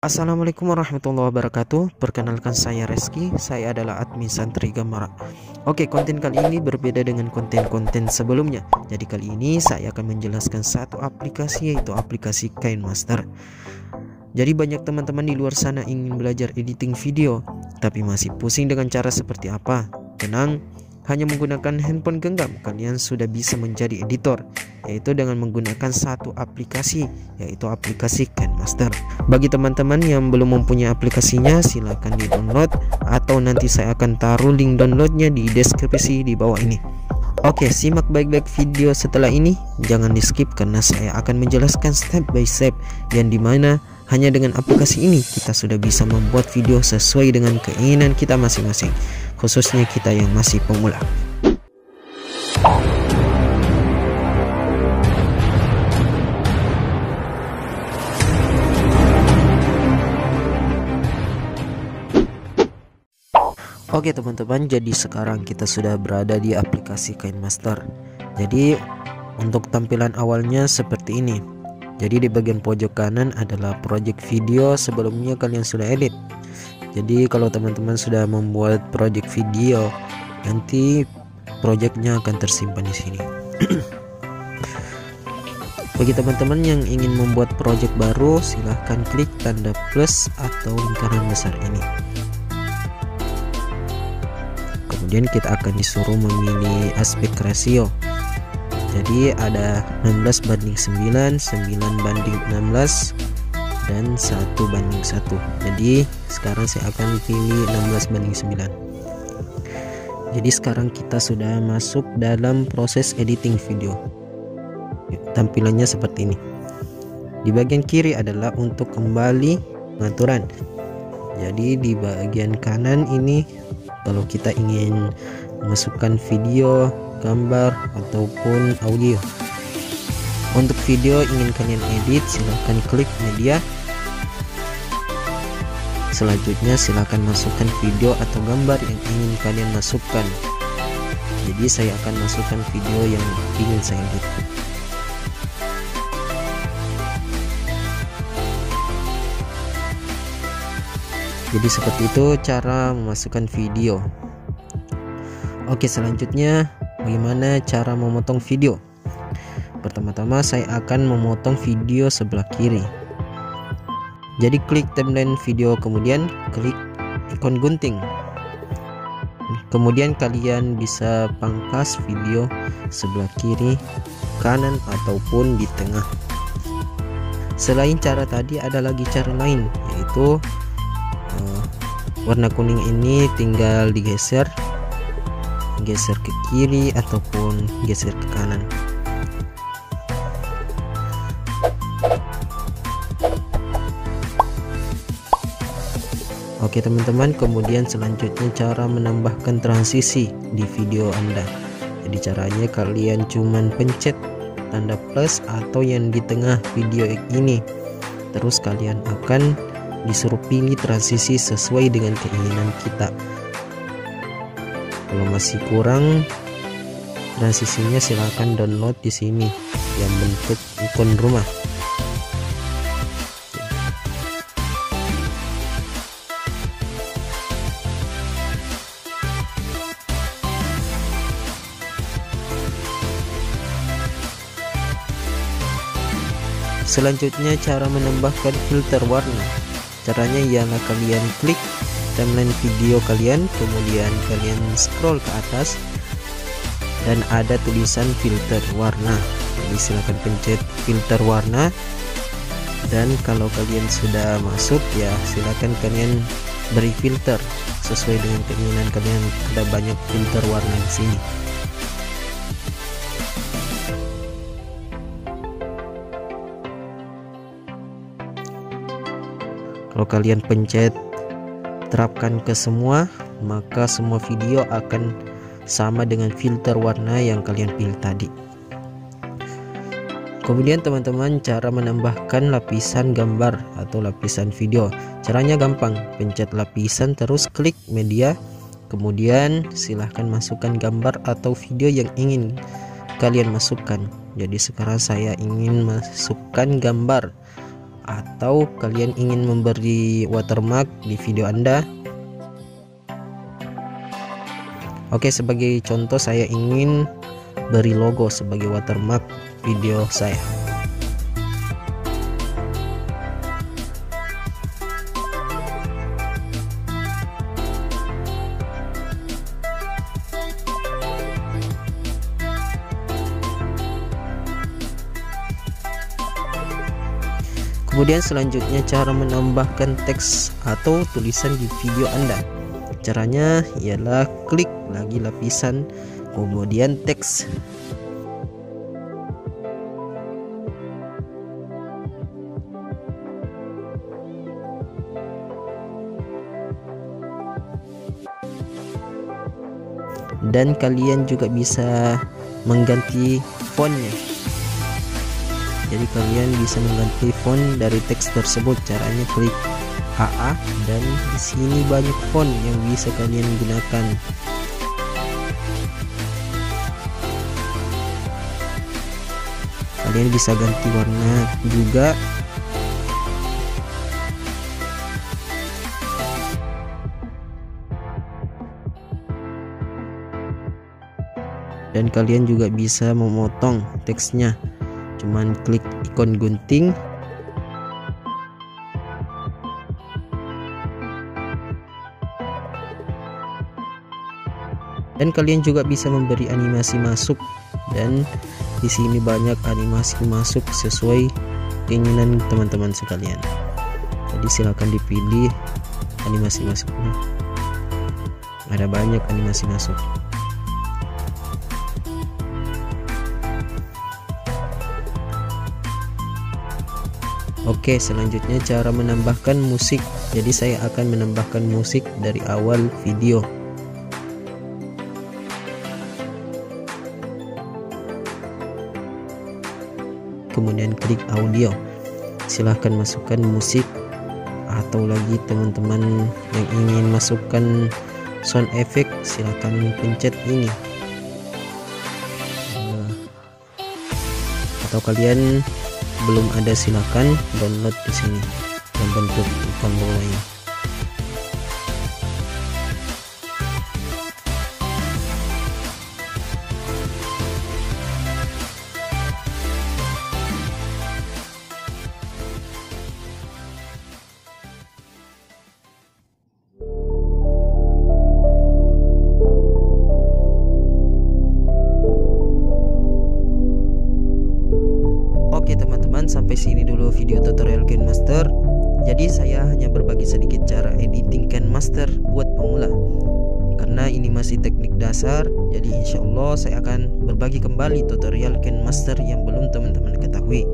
Assalamualaikum warahmatullahi wabarakatuh. Perkenalkan, saya Reski. Saya adalah admin Santri Gamara. Oke, konten kali ini berbeda dengan konten-konten sebelumnya. Jadi kali ini saya akan menjelaskan satu aplikasi, yaitu aplikasi KineMaster. Jadi banyak teman-teman di luar sana ingin belajar editing video, tapi masih pusing dengan cara seperti apa. Tenang, hanya menggunakan handphone genggam kalian sudah bisa menjadi editor, yaitu dengan menggunakan satu aplikasi, yaitu aplikasi KineMaster. Bagi teman-teman yang belum mempunyai aplikasinya, silahkan di-download, atau nanti saya akan taruh link downloadnya di deskripsi di bawah ini. Oke, simak baik-baik video setelah ini, jangan di skip karena saya akan menjelaskan step by step, yang dimana hanya dengan aplikasi ini kita sudah bisa membuat video sesuai dengan keinginan kita masing-masing, khususnya kita yang masih pemula. Oke teman-teman, jadi sekarang kita sudah berada di aplikasi KineMaster. Jadi untuk tampilan awalnya seperti ini. Jadi di bagian pojok kanan adalah project video sebelumnya kalian sudah edit. Jadi kalau teman-teman sudah membuat project video, nanti projectnya akan tersimpan di sini. Bagi teman-teman yang ingin membuat project baru, silahkan klik tanda plus atau lingkaran besar ini. Kemudian kita akan disuruh memilih aspek ratio. Jadi ada 16:9, 9:16, dan 1:1. Jadi sekarang saya akan pilih 16:9. Jadi sekarang kita sudah masuk dalam proses editing video. Tampilannya seperti ini. Di bagian kiri adalah untuk kembali pengaturan. Jadi di bagian kanan ini kalau kita ingin memasukkan video, gambar, ataupun audio. Untuk video ingin kalian edit, silahkan klik media. Selanjutnya silahkan masukkan video atau gambar yang ingin kalian masukkan. Jadi saya akan masukkan video yang ingin saya edit. Jadi seperti itu cara memasukkan video. Oke, selanjutnya bagaimana cara memotong video? Pertama-tama saya akan memotong video sebelah kiri. Jadi klik timeline video, kemudian klik ikon gunting. Kemudian kalian bisa pangkas video sebelah kiri, kanan, ataupun di tengah. Selain cara tadi ada lagi cara lain, yaitu warna kuning ini tinggal digeser, geser ke kiri ataupun geser ke kanan. Oke teman-teman, kemudian selanjutnya cara menambahkan transisi di video Anda. Jadi caranya kalian cuman pencet tanda plus atau yang di tengah video ini, terus kalian akan disuruh pilih transisi sesuai dengan keinginan kita. Kalau masih kurang transisinya, silahkan download di sini yang bentuk ikon rumah. Selanjutnya cara menambahkan filter warna. Caranya ialah kalian klik timeline video kalian, kemudian kalian scroll ke atas dan ada tulisan filter warna. Jadi silakan pencet filter warna, dan kalau kalian sudah masuk ya silakan kalian beri filter sesuai dengan keinginan kalian. Ada banyak filter warna di sini. Kalau kalian pencet terapkan ke semua, maka semua video akan sama dengan filter warna yang kalian pilih tadi. Kemudian teman-teman, cara menambahkan lapisan gambar atau lapisan video. Caranya gampang, pencet lapisan terus klik media, kemudian silahkan masukkan gambar atau video yang ingin kalian masukkan. Jadi sekarang saya ingin masukkan gambar. atau kalian ingin memberi watermark di video Anda. Oke, sebagai contoh saya ingin beri logo sebagai watermark video saya. Kemudian selanjutnya cara menambahkan teks atau tulisan di video Anda. Caranya ialah klik lagi lapisan, kemudian teks. Dan kalian juga bisa mengganti fontnya. Jadi kalian bisa mengganti font dari teks tersebut. Caranya klik AA dan di sini banyak font yang bisa kalian gunakan. Kalian bisa ganti warna juga. Dan kalian juga bisa memotong teksnya. Cuman klik ikon gunting. Dan kalian juga bisa memberi animasi masuk, dan di sini banyak animasi masuk sesuai keinginan teman-teman sekalian. Jadi silakan dipilih animasi masuknya. Ada banyak animasi masuk. Oke, selanjutnya cara menambahkan musik. Jadi saya akan menambahkan musik dari awal video. Kemudian klik audio. Silahkan masukkan musik, atau lagi teman-teman yang ingin masukkan sound effect, silahkan pencet ini. Atau kalian belum ada, silakan download di sini dalam bentuk ikon bawah ini. Oke teman-teman, sampai sini dulu video tutorial KineMaster. Jadi saya hanya berbagi sedikit cara editing KineMaster buat pemula, karena ini masih teknik dasar. Jadi insya Allah saya akan berbagi kembali tutorial KineMaster yang belum teman-teman ketahui.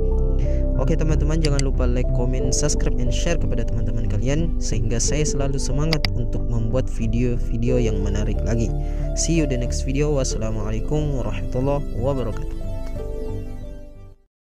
Oke teman-teman, jangan lupa like, comment, subscribe, and share kepada teman-teman kalian, sehingga saya selalu semangat untuk membuat video-video yang menarik lagi. See you the next video. Wassalamualaikum warahmatullahi wabarakatuh.